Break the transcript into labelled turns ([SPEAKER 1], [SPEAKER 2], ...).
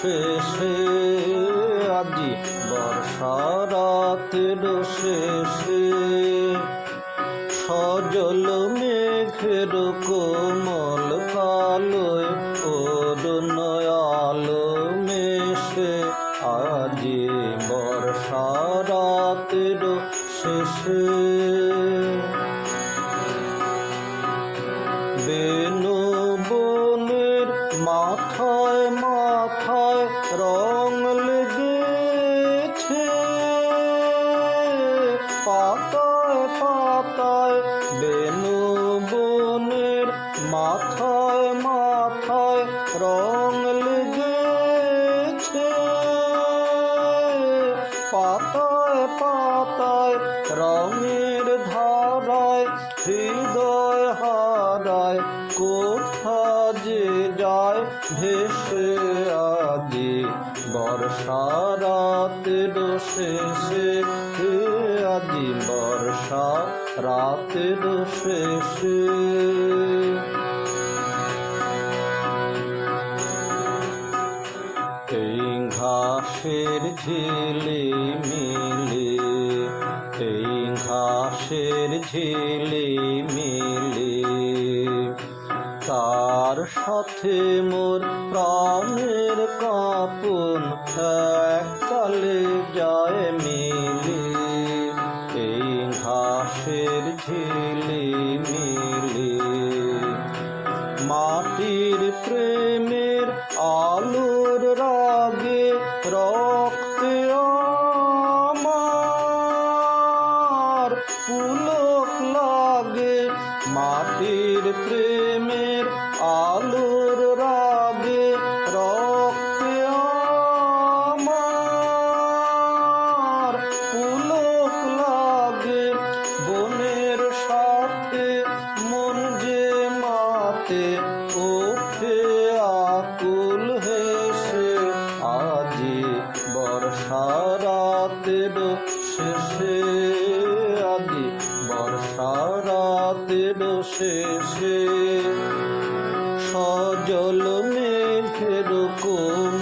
[SPEAKER 1] শেষে, আজি বর্ষা রাতের শেষে, সজল মেঘের কোমল কালোয় অরুণ আলো মেশে, আজি বর্ষা রাতের শেষে। বেনু বনের মাথায় মাথায় রং লেগেছে, পাতায় পাতায় বেনু বনের মাথায় মাথায় রং লেগেছে, পাতায় পাতায় রঙের ধারায় হৃদয় হারায়, কোথা যে যায় ভেসে, আজি বর্ষা রাতের শেষে, আজি বর্ষা রাতের শেষে। এই ঘাসের ঝিলিমিলি, এই ঘাসের ঝিলিমিলি, তার সাথে মোর প্রাণের কাঁপন এককালে যায় মিলি। এই ঘাসের ঝিলিমিলি, মাটির প্রেমের আলোর রাগে রক্তে আমার পুলক লাগে, মাটির প্রেমের আলোর রাগে রক্তে আমার পুলক লাগে, বনের সাথে মন যে মাতে ওঠে আকুল হেসে, আজি বর্ষা রাতের শেষে, আজি বর্ষা রাতের শেষে, সজল মেঘের কোমল